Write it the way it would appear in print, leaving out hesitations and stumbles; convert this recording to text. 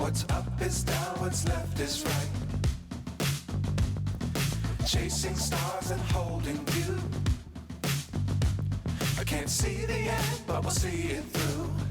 What's up is down, what's left is right. Chasing stars and holding you. I can't see the end, but we'll see it through.